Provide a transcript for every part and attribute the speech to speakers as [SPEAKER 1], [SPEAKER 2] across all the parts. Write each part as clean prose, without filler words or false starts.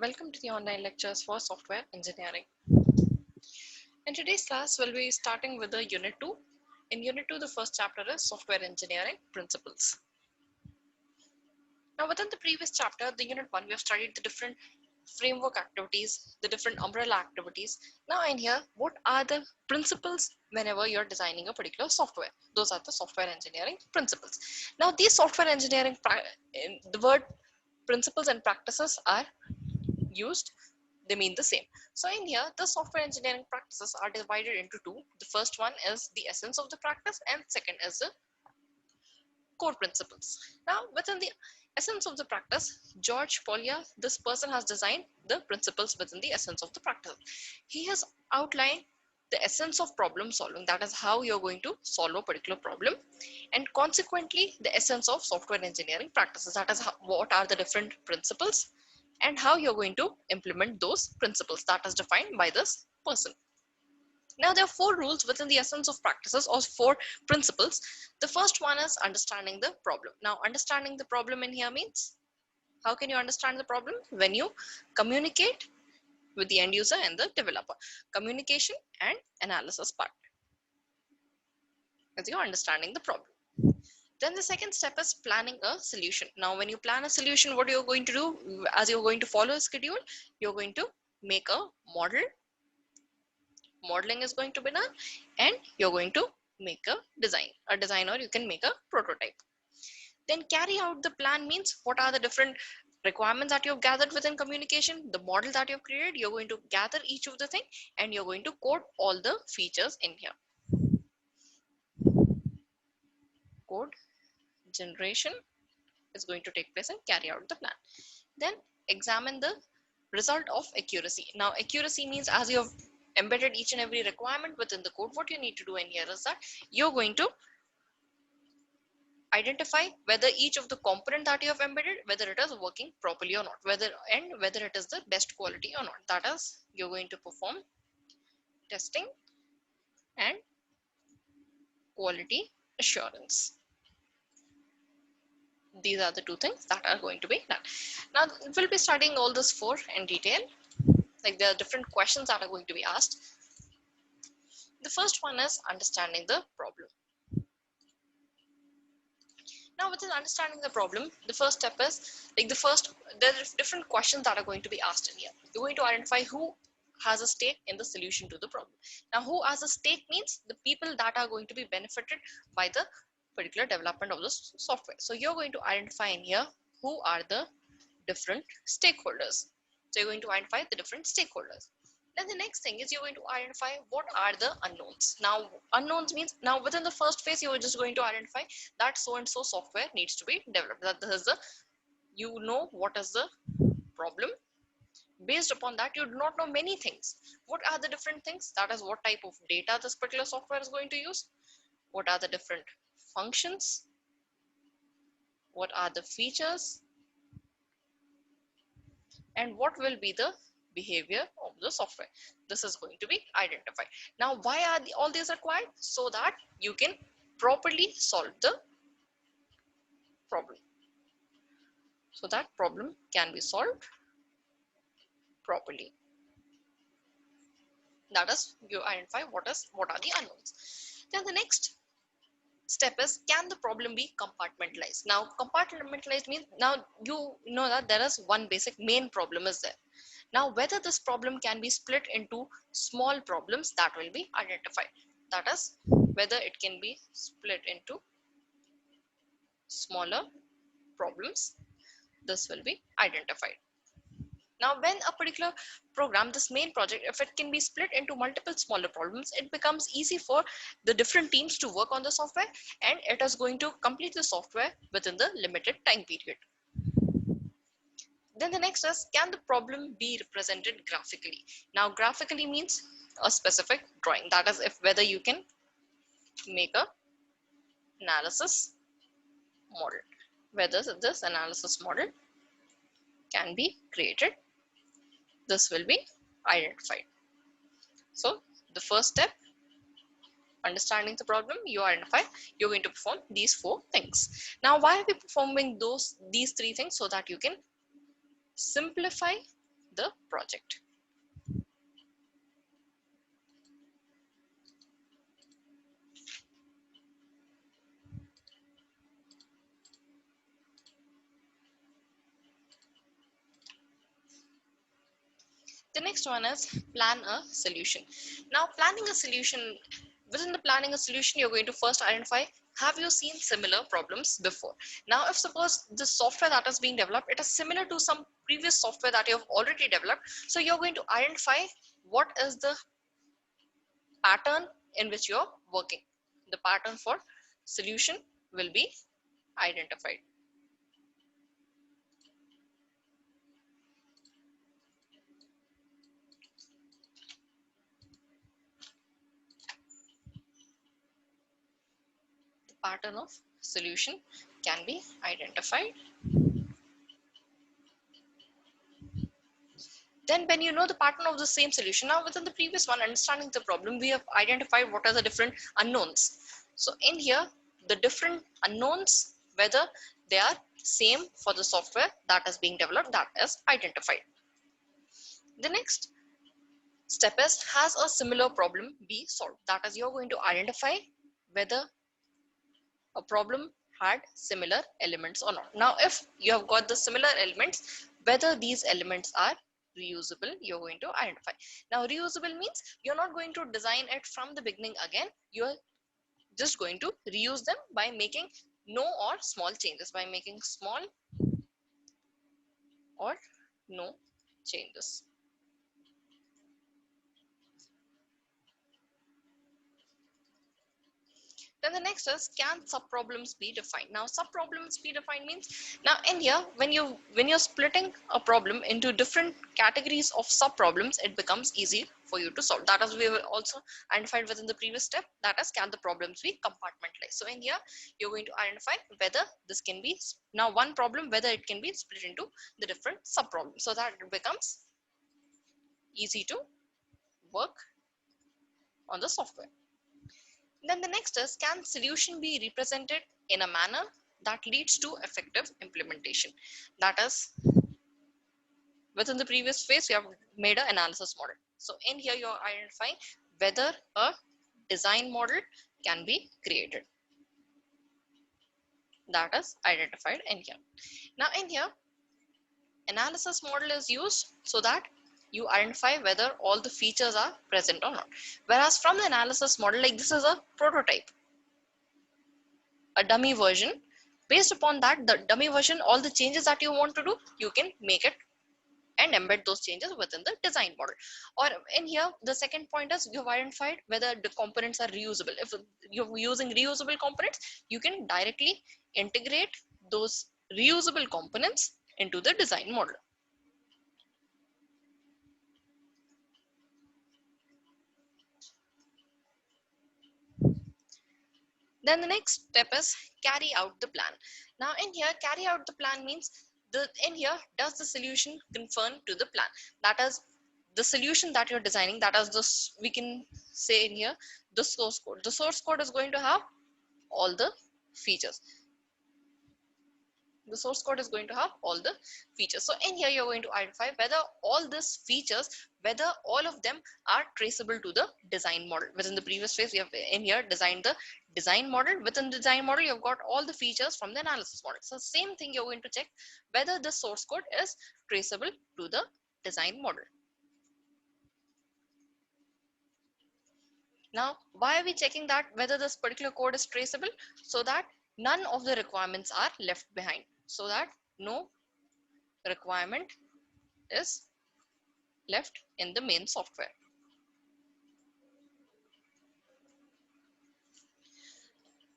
[SPEAKER 1] Welcome to the online lectures for software engineering. In today's class, we'll be starting with the Unit 2. In Unit 2, the first chapter is Software Engineering Principles. Now, within the previous chapter, the Unit 1, we have studied the different framework activities, the different umbrella activities. Now, in here, what are the principles whenever you're designing a particular software? Those are the software engineering principles. Now, these software engineering, the word principles and practices are used, they mean the same. So in here, the software engineering practices are divided into two. The first one is the essence of the practice, and second is the core principles. Now, within the essence of the practice, George Polya, this person has designed the principles within the essence of the practice. He has outlined the essence of problem solving, that is how you're going to solve a particular problem, and consequently the essence of software engineering practices, that is how, what are the different principles and how you're going to implement those principles that is defined by this person. Now, there are four rules within the essence of practices or four principles. The first one is understanding the problem. Now, understanding the problem in here means, how can you understand the problem? When you communicate with the end user and the developer. Communication and analysis part is you're understanding the problem. Then the second step is planning a solution. Now, when you plan a solution, what you're going to do, as you're going to follow a schedule, you're going to make a model. Modeling is going to be done, and you're going to make a design, or you can make a prototype. Then carry out the plan means, what are the different requirements that you've gathered within communication, the model that you've created, you're going to gather each of the thing and you're going to code all the features in here. Code generation is going to take place and carry out the plan. Then examine the result of accuracy. Now, accuracy means, as you have embedded each and every requirement within the code, what you need to do in here is that you're going to identify whether each of the component that you have embedded, whether it is working properly or not, whether it is the best quality or not. That is, you're going to perform testing and quality assurance. These are the two things that are going to be done. Now, we'll be studying all this four in detail. Like, there are different questions that are going to be asked. The first one is understanding the problem. Now, within understanding the problem, the first step is, there are different questions that are going to be asked in here. You're going to identify who has a stake in the solution to the problem. Now, who has a stake means the people that are going to be benefited by the particular development of the software. So you're going to identify in here who are the different stakeholders. So you're going to identify the different stakeholders. Then the next thing is, you're going to identify what are the unknowns. Now, unknowns means, now within the first phase, you're just going to identify that so and so software needs to be developed. That this is the, you know what is the problem. Based upon that, you do not know many things. What are the different things? That is, what type of data this particular software is going to use. What are the different functions? What are the features? And what will be the behavior of the software? This is going to be identified. Now, why are all these required? So that you can properly solve the problem. So that problem can be solved properly. That is, you identify what are the unknowns. Then the next step is, can the problem be compartmentalized? Now, compartmentalized means, now you know that there is one basic main problem is there. Now, whether this problem can be split into small problems, that will be identified. That is, whether it can be split into smaller problems, this will be identified. Now, when a particular program, this main project, if it can be split into multiple smaller problems, it becomes easy for the different teams to work on the software, and it is going to complete the software within the limited time period. Then the next is, can the problem be represented graphically? Now, graphically means a specific drawing. That is, if whether you can make a analysis model, whether this analysis model can be created, this will be identified. So the first step, understanding the problem, you identify, you're going to perform these four things. Now, why are we performing these three things? So that you can simplify the project. The next one is plan a solution. Now, planning a solution, within the planning a solution, you're going to first identify, have you seen similar problems before? Now, if suppose the software that is being developed, it is similar to some previous software that you have already developed. So you're going to identify what is the pattern in which you're working. The pattern for solution will be identified. The pattern of solution can be identified. Then when you know the pattern of the same solution, now within the previous one, understanding the problem, we have identified what are the different unknowns. So in here, the different unknowns, whether they are same for the software that is being developed, that is identified. The next step is, has a similar problem be solved? That is, you're going to identify whether a problem had similar elements or not. Now, if you have got the similar elements, whether these elements are reusable, you're going to identify. Now, reusable means you're not going to design it from the beginning again. You're just going to reuse them by making no or small changes, by making small or no changes. Then the next is, can subproblems be defined? Now, subproblems be defined means, now in here, when you're splitting a problem into different categories of subproblems, it becomes easy for you to solve. That is, we will also identified within the previous step. That is, can the problems be compartmentalized? So in here, you're going to identify whether this can be, now one problem, whether it can be split into the different subproblems, so that it becomes easy to work on the software. Then the next is, can solution be represented in a manner that leads to effective implementation? That is, within the previous phase, you have made an analysis model. So in here, you're identifying whether a design model can be created. That is identified in here. Now in here, analysis model is used so that you identify whether all the features are present or not. Whereas from the analysis model, like this is a prototype, a dummy version. Based upon that, the dummy version, all the changes that you want to do, you can make it and embed those changes within the design model. Or in here, the second point is, you've identified whether the components are reusable. If you're using reusable components, you can directly integrate those reusable components into the design model. Then the next step is, carry out the plan. Now in here, carry out the plan means, in here, does the solution conform to the plan? That is, the solution that you're designing, that is this, we can say in here, the source code. The source code is going to have all the features. The source code is going to have all the features. So in here, you're going to identify whether all these features, whether all of them are traceable to the design model. Within the previous phase, we have in here designed the design model. Within the design model, you've got all the features from the analysis model. So same thing, you're going to check whether the source code is traceable to the design model. Now, why are we checking that whether this particular code is traceable? So that none of the requirements are left behind, so that no requirement is left in the main software.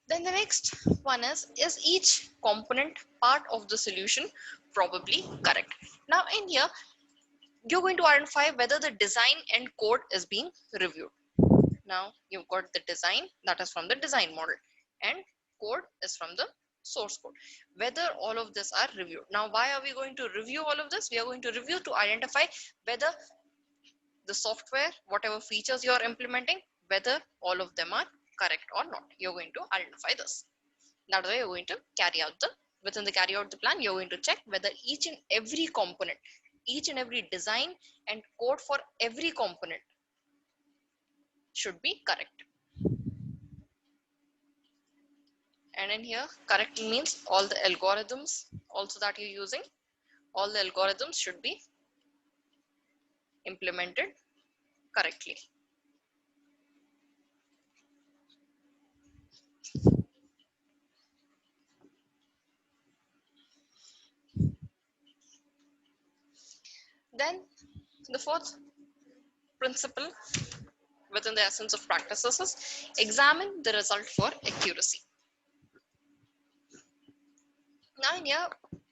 [SPEAKER 1] Then the next one is each component part of the solution probably correct? Now in here, you're going to identify whether the design and code is being reviewed. Now you've got the design, that is from the design model, and code is from the source code, whether all of this are reviewed. Now why are we going to review all of this? We are going to review to identify whether the software, whatever features you are implementing, whether all of them are correct or not. You're going to identify this. That's why you're going to carry out the, within the carry out the plan, you're going to check whether each and every component each and every design and code for every component should be correct. And in here, correct means all the algorithms also that you're using, all the algorithms should be implemented correctly. Then the fourth principle within the essence of practices is examine the result for accuracy. Now in here,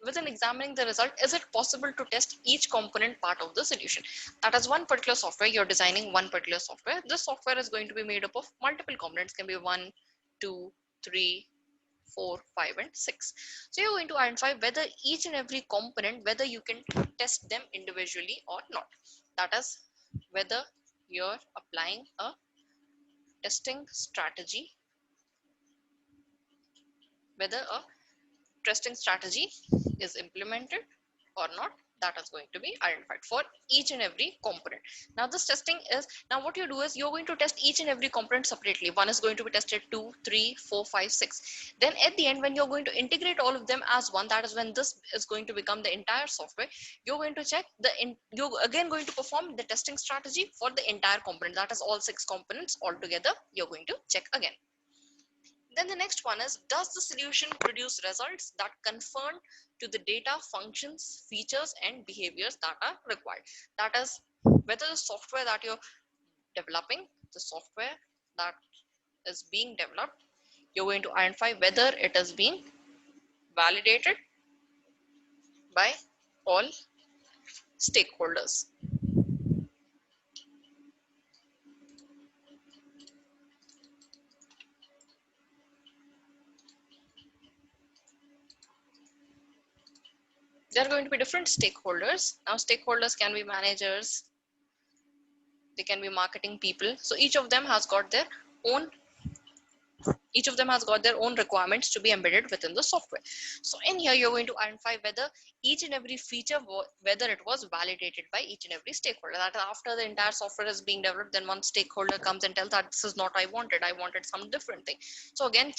[SPEAKER 1] within examining the result, is it possible to test each component part of the solution? That is one particular software, you're designing one particular software. This software is going to be made up of multiple components, can be 1, 2, 3, 4, 5, and 6. So you're going to identify whether each and every component, whether you can test them individually or not. That is whether you're applying a testing strategy, whether a testing strategy is implemented or not. That is going to be identified for each and every component. Now this testing is, now what you do is you're going to test each and every component separately. One is going to be tested 2, 3, 4, 5, 6. Then at the end, when you're going to integrate all of them as one, that is when this is going to become the entire software. You're going to check you're again going to perform the testing strategy for the entire component. That is all 6 components all together. You're going to check again. Then the next one is, does the solution produce results that conform to the data, functions, features, and behaviors that are required? That is, whether the software that you're developing, the software that is being developed, you're going to identify whether it is being validated by all stakeholders. There are going to be different stakeholders. Now, stakeholders can be managers, they can be marketing people. So each of them has got their own requirements to be embedded within the software. So in here, you're going to identify whether each and every feature, whether it was validated by each and every stakeholder. That after the entire software is being developed, then one stakeholder comes and tells that this is not I wanted some different thing. So again,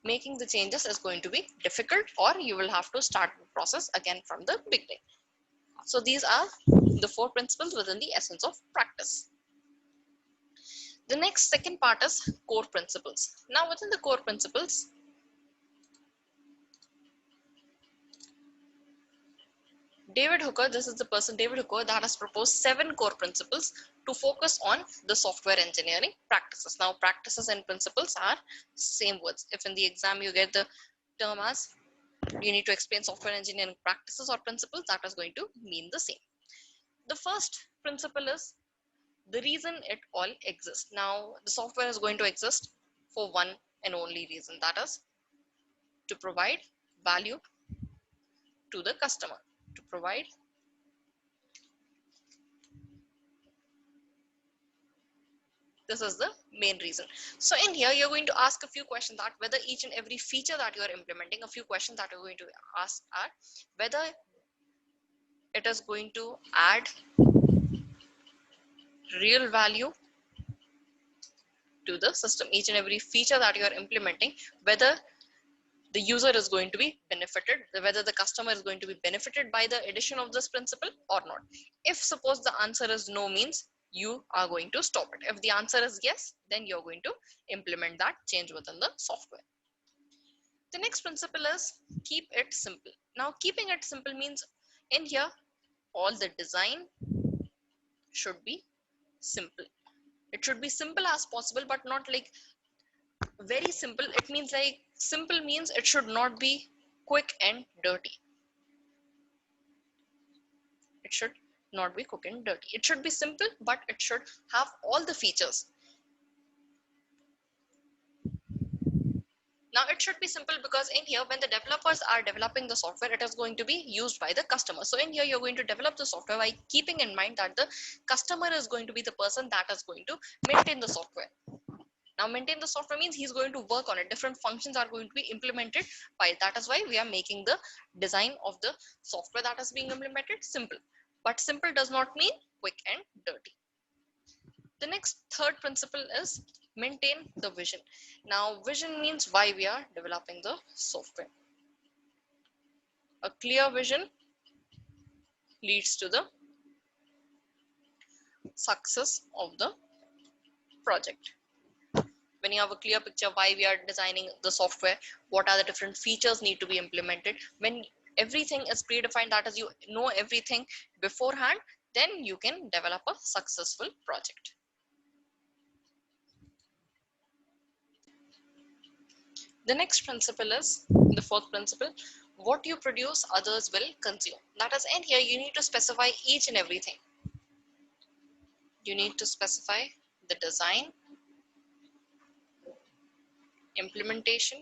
[SPEAKER 1] making the changes is going to be difficult, or you will have to start the process again from the beginning. So these are the 4 principles within the essence of practice. The next second part is core principles. Now within the core principles, David Hooker, this is the person David Hooker that has proposed 7 core principles to focus on the software engineering practices. Now practices and principles are same words. If in the exam you get the term as you need to explain software engineering practices or principles, that is going to mean the same. The first principle is the reason it all exists. Now the software is going to exist for one and only reason, that is to provide value to the customer, to provide this is the main reason. So in here, you're going to ask a few questions that whether each and every feature that you're implementing, a few questions that you're going to ask are whether it is going to add real value to the system. Each and every feature that you're implementing, whether the user is going to be benefited, whether the customer is going to be benefited by the addition of this principle or not. If suppose the answer is no, means you are going to stop it. If the answer is yes, then you're going to implement that change within the software. The next principle is keep it simple. Now keeping it simple means in here all the design should be simple. It should be simple as possible, but not like very simple. It means like simple means it should not be quick and dirty. It should not be quick and dirty. It should be simple, but it should have all the features. Now it should be simple because in here when the developers are developing the software, it is going to be used by the customer. So in here you're going to develop the software by keeping in mind that the customer is going to be the person that is going to maintain the software. Now maintain the software means he's going to work on it. Different functions are going to be implemented by it. That is why we are making the design of the software that is being implemented simple. But simple does not mean quick and dirty. The next third principle is maintain the vision. Now, vision means why we are developing the software. A clear vision leads to the success of the project. When you have a clear picture why we are designing the software, what are the different features need to be implemented, when everything is predefined, that is, you know everything beforehand, then you can develop a successful project. The next principle is the fourth principle: what you produce, others will consume. That is, and here you need to specify each and everything. You need to specify the design, implementation.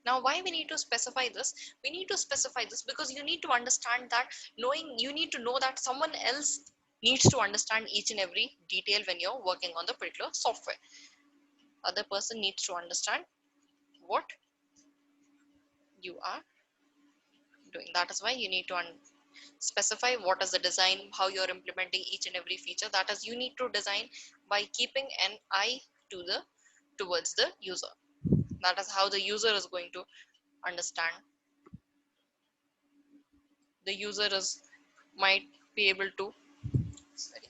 [SPEAKER 1] Now, why we need to specify this? We need to specify this because you need to understand that, knowing, you need to know that someone else needs to understand each and every detail when you're working on the particular software. Other person needs to understand what you are doing. That is why you need to specify what is the design, how you're implementing each and every feature. That is, you need to design by keeping an eye to the towards the user. That is how the user is going to understand. The user is might be able to, sorry,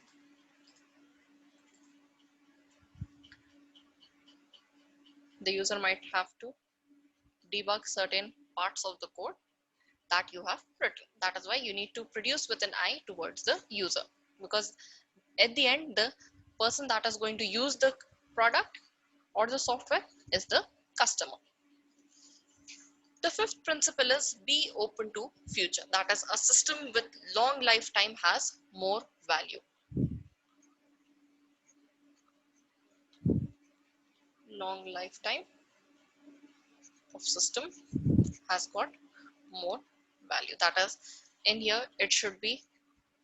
[SPEAKER 1] the user might have to debug certain parts of the code that you have written. That is why you need to produce with an eye towards the user, because at the end, the person that is going to use the product or the software is the customer. The fifth principle is be open to future. That is, a system with long lifetime has more value. Long lifetime of system has got more value. That is, in here it should be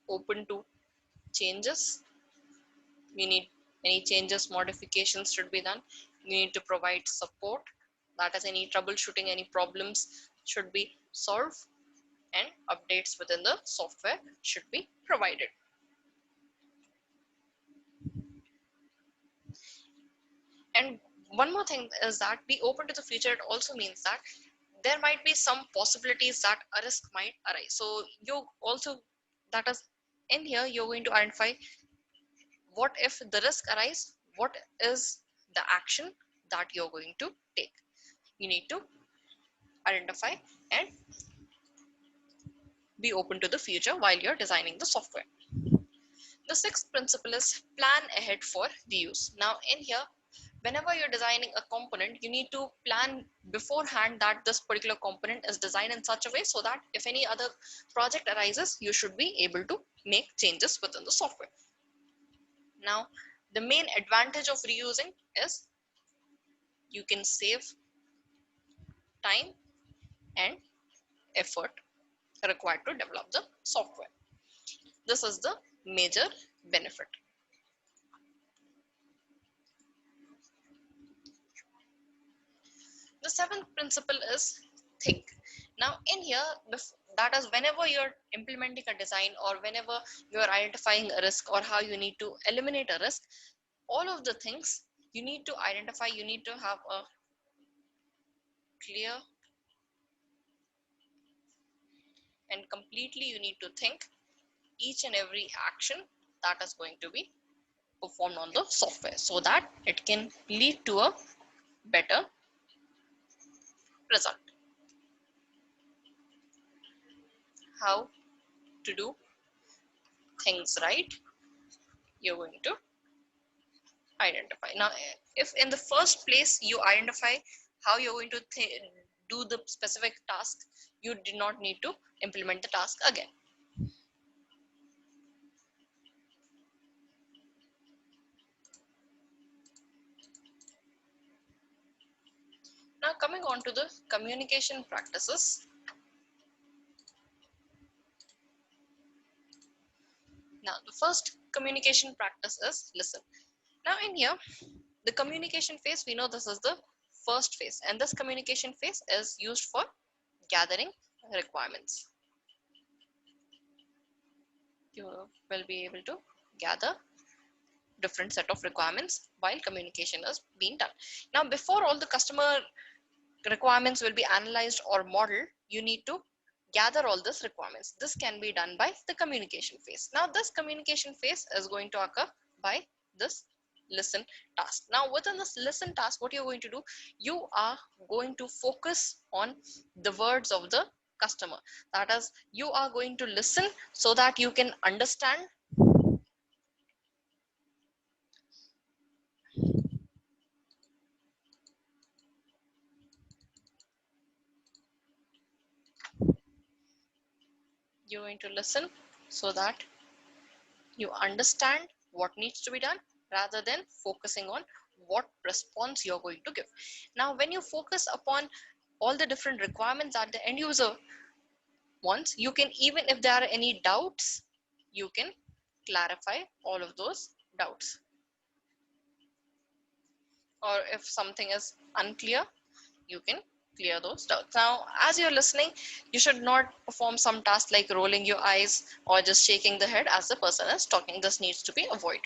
[SPEAKER 1] open to changes. We need any changes, modifications should be done. We need to provide support. That is, any troubleshooting, any problems should be solved, and updates within the software should be provided. And one more thing is that be open to the future. It also means that there might be some possibilities that a risk might arise. So you also, that is, in here you're going to identify what if the risk arise, what is the action that you're going to take. You need to identify and be open to the future while you're designing the software. The sixth principle is plan ahead for the use. Now, in here, whenever you're designing a component, you need to plan beforehand that this particular component is designed in such a way so that if any other project arises, you should be able to make changes within the software. Now, the main advantage of reusing is you can save time and effort required to develop the software. This is the major benefit. The seventh principle is think. Now, in here, that is, whenever you're implementing a design or whenever you're identifying a risk or how you need to eliminate a risk, all of the things you need to identify, you need to have a clear and completely, you need to think each and every action that is going to be performed on the software so that it can lead to a better result. How to do things right, you're going to identify. Now, if in the first place you identify how you're going to do the specific task, you do not need to implement the task again. Now, coming on to the communication practices. Now, the first communication practice is listen. Now, in here, the communication phase, we know this is the first phase, and this communication phase is used for gathering requirements. You will be able to gather different set of requirements while communication is being done. Now, before all the customer requirements will be analyzed or modeled, you need to gather all these requirements. This can be done by the communication phase. Now, this communication phase is going to occur by this listen task. Now, within this listen task, what you're going to do, you are going to focus on the words of the customer. That is, you are going to listen so that you can understand you're going to listen so that you understand what needs to be done rather than focusing on what response you're going to give. Now, when you focus upon all the different requirements that the end user wants, you can, even if there are any doubts, you can clarify all of those doubts. Or if something is unclear, you can clear those doubts. Now, as you're listening, you should not perform some task like rolling your eyes or just shaking the head as the person is talking. This needs to be avoided.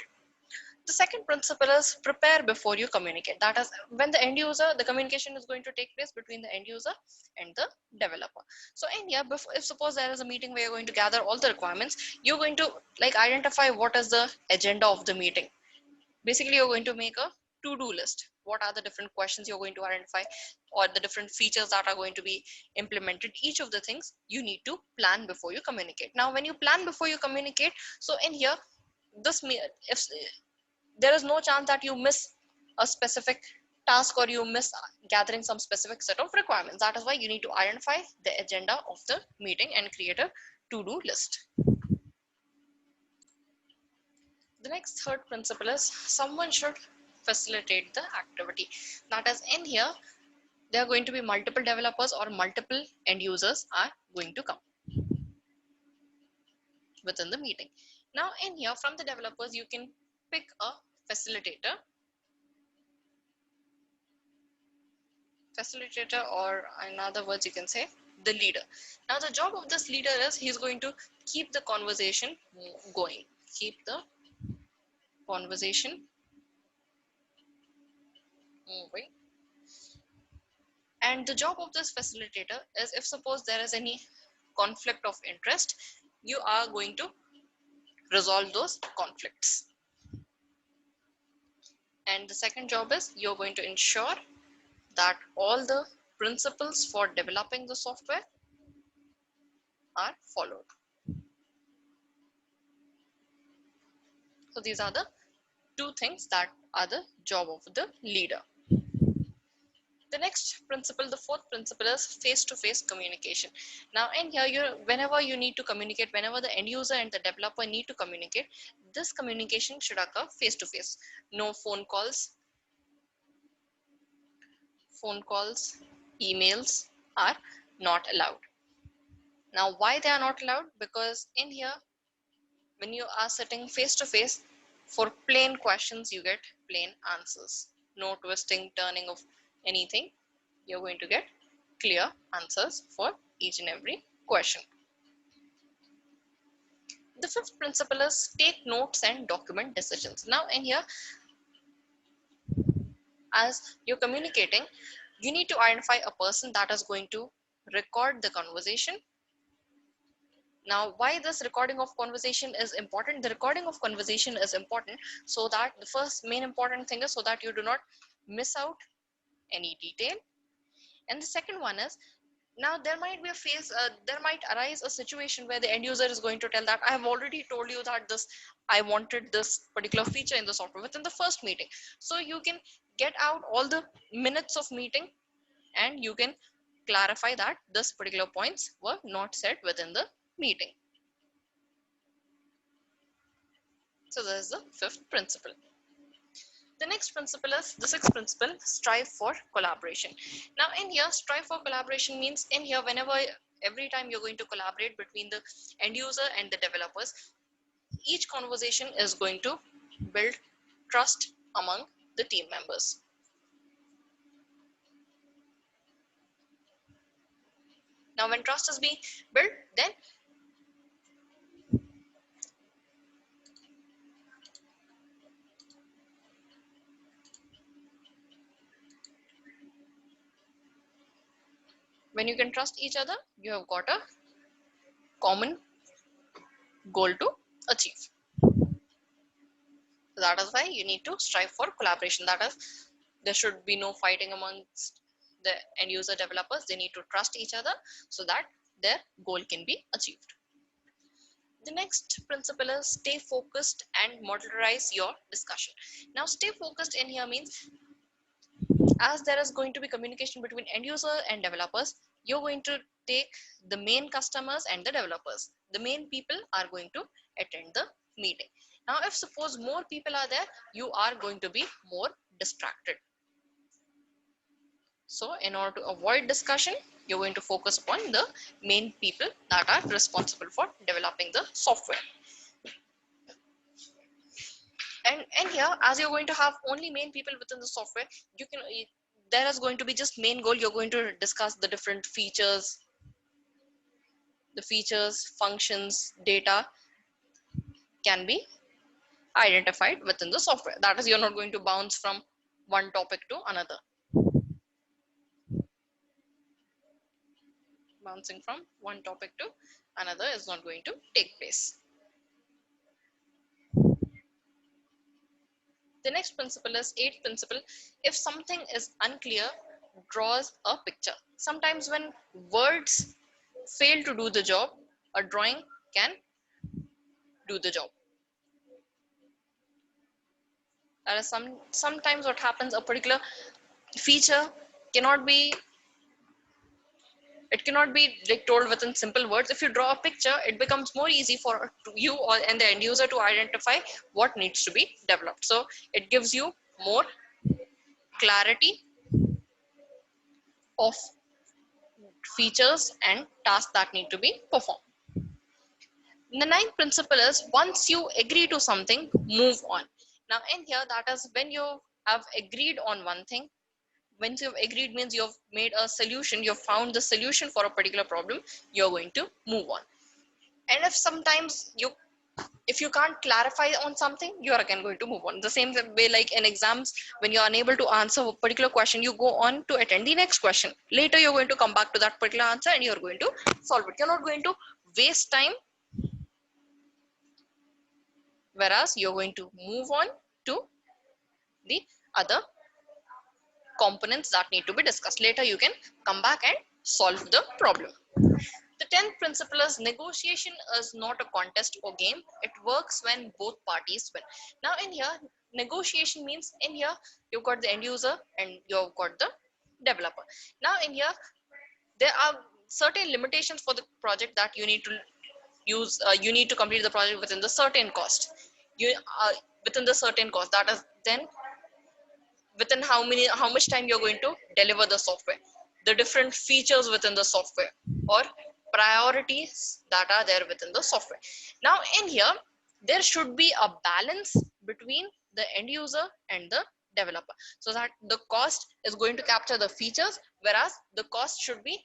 [SPEAKER 1] The second principle is prepare before you communicate. That is, when the end user, the communication is going to take place between the end user and the developer. So in here, if suppose there is a meeting where you're going to gather all the requirements, you're going to like identify what is the agenda of the meeting. Basically, you're going to make a to-do list. What are the different questions you're going to identify, or the different features that are going to be implemented? Each of the things you need to plan before you communicate. Now, when you plan before you communicate, so in here, this if there is no chance that you miss a specific task or you miss gathering some specific set of requirements. That is why you need to identify the agenda of the meeting and create a to-do list. The next third principle is someone should facilitate the activity. That is, in here, there are going to be multiple developers or multiple end users are going to come within the meeting. Now, in here, from the developers, you can pick a facilitator or in other words you can say the leader. Now the job of this leader is he's going to keep the conversation going, keep the conversation moving. And the job of this facilitator is, if suppose there is any conflict of interest, you are going to resolve those conflicts. And the second job is you're going to ensure that all the principles for developing the software are followed. So these are the two things that are the job of the leader. The next principle, the fourth principle, is face-to-face communication. Now in here, whenever you need to communicate, whenever the end user and the developer need to communicate, this communication should occur face-to-face. No phone calls, emails are not allowed. Now why they are not allowed? Because in here, when you are sitting face-to-face, for plain questions, you get plain answers. No twisting, turning of anything. You're going to get clear answers for each and every question. The fifth principle is take notes and document decisions. Now in here, as you're communicating, you need to identify a person that is going to record the conversation. Now, why this recording of conversation is important? The recording of conversation is important so that the first main important thing is so that you do not miss out any detail. And the second one is, now there might be a phase, there might arise a situation where the end user is going to tell that I have already told you that I wanted this particular feature in the software within the first meeting. So you can get out all the minutes of meeting and you can clarify that this particular points were not said within the meeting. So this is the fifth principle. The next principle is the sixth principle, strive for collaboration. Now in here, strive for collaboration means in here, every time you're going to collaborate between the end user and the developers, each conversation is going to build trust among the team members. Now when trust is being built, then when you can trust each other, you have got a common goal to achieve. That is why you need to strive for collaboration. That is, there should be no fighting amongst the end user developers. They need to trust each other so that their goal can be achieved. The next principle is stay focused and modularize your discussion. Now stay focused in here means, as there is going to be communication between end user and developers, you're going to take the main customers and the developers. The main people are going to attend the meeting. Now if suppose more people are there, you are going to be more distracted. So in order to avoid discussion, you're going to focus upon the main people that are responsible for developing the software. And here, as you're going to have only main people within the software, you can, there is going to be just main goal. You're going to discuss the different features, functions, data can be identified within the software. That is, you're not going to bounce from one topic to another. Bouncing from one topic to another is not going to take place. The next principle is eighth principle. If something is unclear, draws a picture. Sometimes when words fail to do the job, a drawing can do the job. That is sometimes what happens, a particular feature cannot be like told within simple words. If you draw a picture, it becomes more easy for you or and the end user to identify what needs to be developed. So it gives you more clarity of features and tasks that need to be performed. The ninth principle is once you agree to something, move on. Now in here, that is when you have agreed on one thing. Once you've agreed means you've made a solution, you've found the solution for a particular problem, you're going to move on. And if you can't clarify on something, you're again going to move on. The same way like in exams, when you're unable to answer a particular question, you go on to attend the next question. Later you're going to come back to that particular answer and you're going to solve it. You're not going to waste time, whereas you're going to move on to the other components that need to be discussed. Later you can come back and solve the problem. The 10th principle is negotiation is not a contest or game. It works when both parties win. Now in here, negotiation means in here you've got the end user and you've got the developer. Now in here, there are certain limitations for the project that you need to use. You need to complete the project within the certain cost. Within the certain cost, that is then within how much time you're going to deliver the software, the different features within the software, or priorities that are there within the software. Now in here, there should be a balance between the end user and the developer, so that the cost is going to capture the features, whereas the cost should be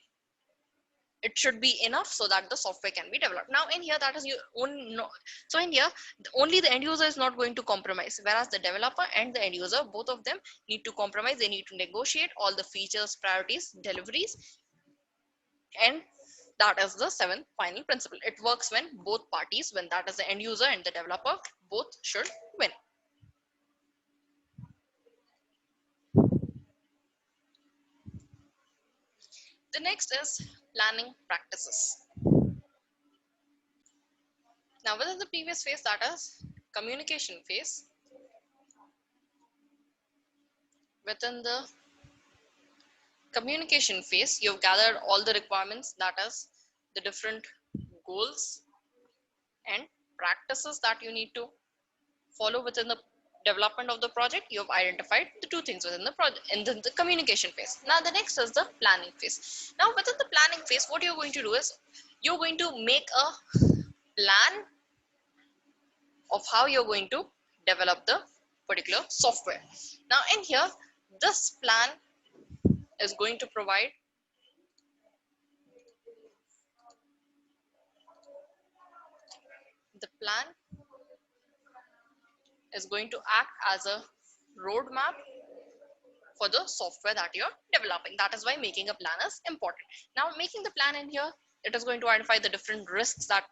[SPEAKER 1] enough so that the software can be developed. Now in here, that is your own so in here only the end user is not going to compromise, whereas the developer and the end user, both of them need to compromise. They need to negotiate all the features, priorities, deliveries, and that is the seventh final principle. It works when both parties, when that is the end user and the developer, both should win. The next is planning practices. Now within the previous phase, that is communication phase, within the communication phase, you've gathered all the requirements, that is the different goals and practices that you need to follow within the development of the project. You've identified the two things within the project in the communication phase. Now the next is the planning phase. Now within the planning phase, what you're going to do is you're going to make a plan of how you're going to develop the particular software. Now in here, this plan is going to provide The plan is going to act as a roadmap for the software that you're developing. That is why making a plan is important. Now, making the plan in here, it is going to identify the different risks that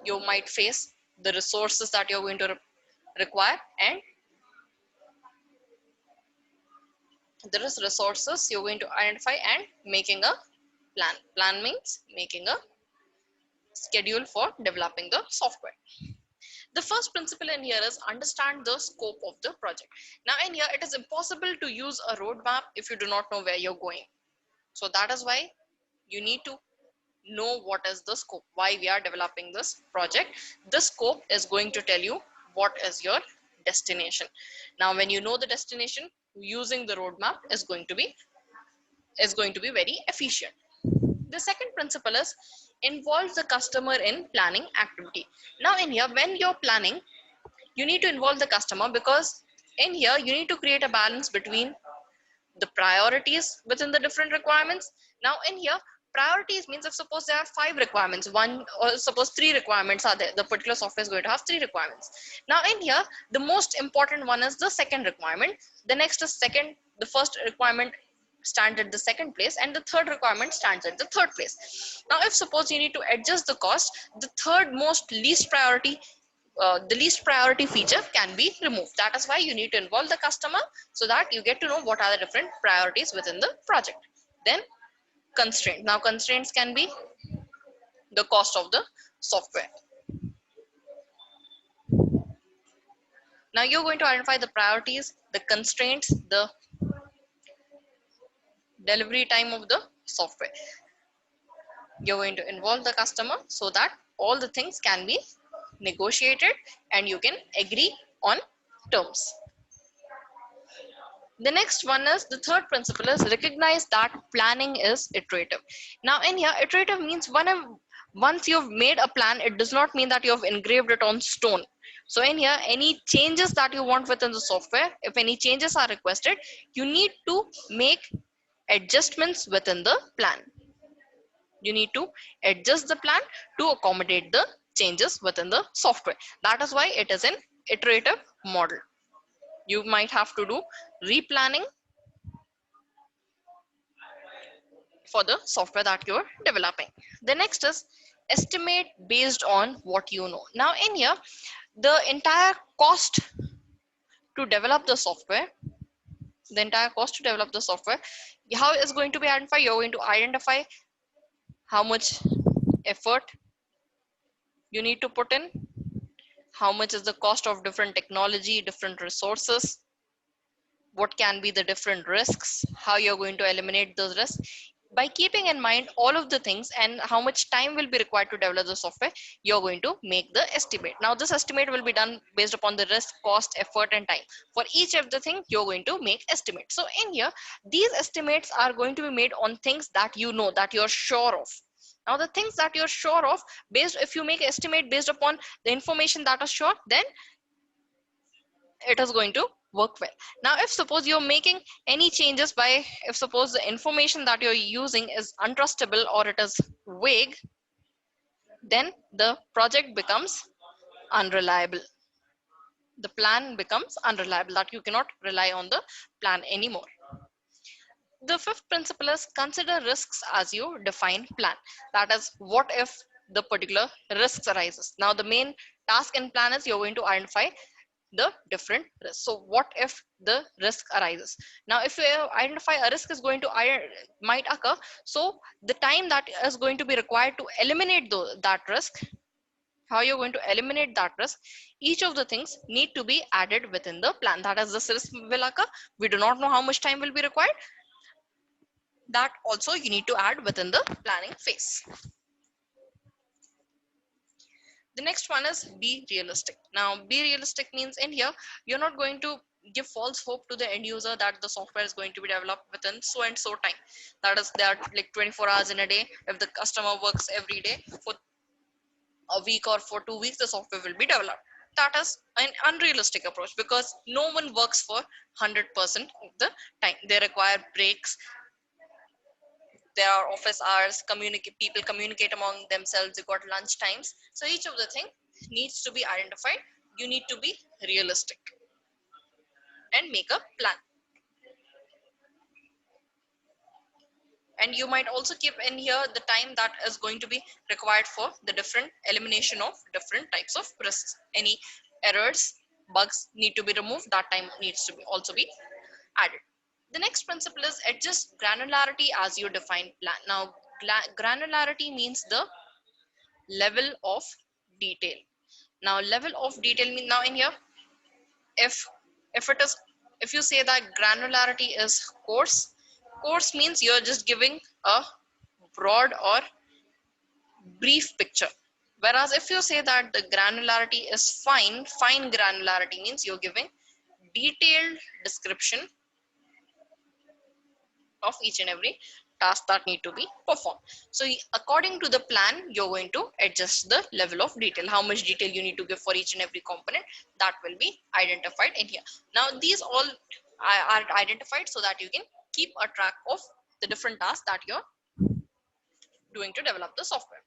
[SPEAKER 1] you might face, the resources that you're going to require, and there is resources you're going to identify and making a plan. Plan means making a schedule for developing the software. The first principle in here is understand the scope of the project. Now in here, it is impossible to use a roadmap if you do not know where you're going. So that is why you need to know what is the scope, why we are developing this project. The scope is going to tell you what is your destination. Now when you know the destination, using the roadmap is going to be very efficient. The second principle is involve the customer in planning activity. Now in here, when you're planning, you need to involve the customer, because in here you need to create a balance between the priorities within the different requirements. Now in here, priorities means if suppose there are 5 requirements, one or suppose 3 requirements are there, the particular software is going to have 3 requirements. Now in here, the most important one is the second requirement, the next is second, the first requirement stands at the second place, and the third requirement stands at the third place. Now if suppose you need to adjust the cost, the third most least priority, the least priority feature can be removed. That is why you need to involve the customer, so that you get to know what are the different priorities within the project. Then constraint. Now constraints can be the cost of the software. Now you're going to identify the priorities, the constraints, the delivery time of the software. You're going to involve the customer so that all the things can be negotiated and you can agree on terms. The next one is, the third principle is recognize that planning is iterative. Now in here, iterative means once you've made a plan, it does not mean that you have engraved it on stone. So in here, any changes that you want within the software, if any changes are requested, you need to make adjustments within the plan. You need to adjust the plan to accommodate the changes within the software. That is why it is an iterative model. You might have to do replanning for the software that you're developing. The next is estimate based on what you know. Now in here, the entire cost to develop the software, how is going to be identified? You're going to identify how much effort you need to put in, how much is the cost of different technology, different resources, what can be the different risks, how you're going to eliminate those risks. By keeping in mind all of the things and how much time will be required to develop the software, you're going to make the estimate. Now this estimate will be done based upon the risk, cost, effort and time. For each of the thing, you're going to make estimates. So in here, these estimates are going to be made on things that you know, that you're sure of. Now the things that you're sure of, if you make an estimate based upon the information that is sure, then it is going to work well. Now if suppose you're making any changes if suppose the information that you're using is untrustable or it is vague, then the project becomes unreliable. The plan becomes unreliable, that you cannot rely on the plan anymore. The fifth principle is consider risks as you define plan. That is, what if the particular risks arises? Now the main task in plan is you're going to identify the different risks. So what if the risk arises? Now if you identify a risk is going to might occur, so the time that is going to be required to eliminate that risk, how you're going to eliminate that risk, each of the things need to be added within the plan. That is, this risk will occur, we do not know how much time will be required, that also you need to add within the planning phase. The next one is be realistic. Now be realistic means in here, you're not going to give false hope to the end user that the software is going to be developed within so and so time. That is, there are like 24 hours in a day. If the customer works every day for a week or for 2 weeks, the software will be developed. That is an unrealistic approach, because no one works for 100% of the time. They require breaks, there are office hours, people communicate among themselves, you got lunch times. So each of the thing needs to be identified. You need to be realistic and make a plan. And you might also keep in here the time that is going to be required for the different elimination of different types of risks. Any errors, bugs need to be removed, that time needs to be also be added. The next principle is adjust granularity as you define plan. Now granularity means the level of detail. Now level of detail mean, now in here, if it is, if you say that granularity is coarse means you're just giving a broad or brief picture. Whereas if you say that the granularity is fine granularity means you're giving detailed description of each and every task that need to be performed. So according to the plan, you're going to adjust the level of detail, how much detail you need to give for each and every component, that will be identified in here. Now these all are identified so that you can keep a track of the different tasks that you're doing to develop the software.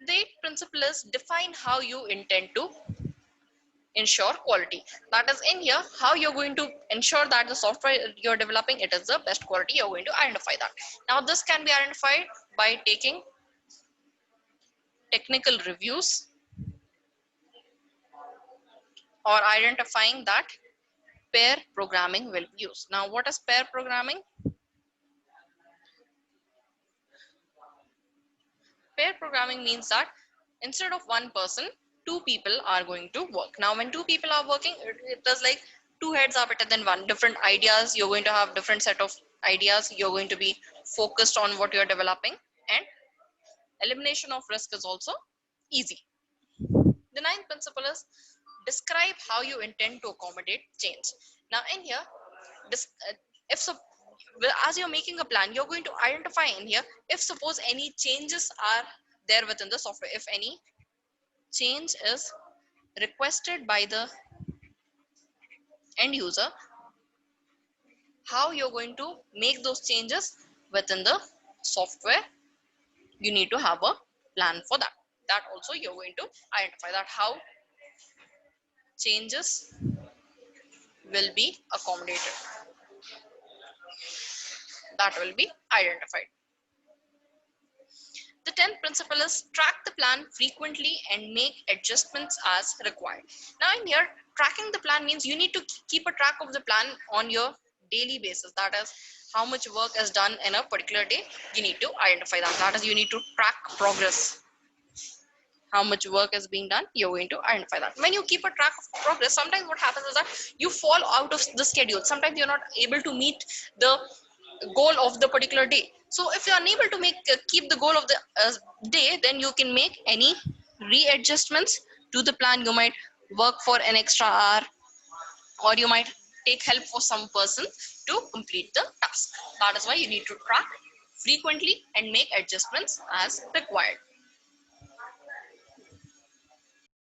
[SPEAKER 1] The eighth principle is define how you intend to ensure quality. That is in here how you're going to ensure that the software you're developing, it is the best quality. You're going to identify that. Now this can be identified by taking technical reviews or identifying that pair programming will be used. Now what is pair programming? Pair programming means that instead of one person, two people are going to work. Now when two people are working, it is like two heads are better than one. Different ideas, you're going to have different set of ideas, you're going to be focused on what you're developing, and elimination of risk is also easy. The ninth principle is describe how you intend to accommodate change. Now in here, this if so, as you're making a plan, you're going to identify in here if suppose any changes are there within the software, if any change is requested by the end user, how you're going to make those changes within the software. You need to have a plan for that. That also you're going to identify that how changes will be accommodated. That will be identified. The 10th principle is track the plan frequently and make adjustments as required. Now in here, tracking the plan means you need to keep a track of the plan on your daily basis. That is how much work is done in a particular day. You need to identify that. That is, you need to track progress. How much work is being done, you're going to identify that. When you keep a track of progress, sometimes what happens is that you fall out of the schedule. Sometimes you're not able to meet the goal of the particular day. So if you're unable to make keep the goal of the day, then you can make any readjustments to the plan. You might work for an extra hour, or you might take help for some person to complete the task. That is why you need to track frequently and make adjustments as required.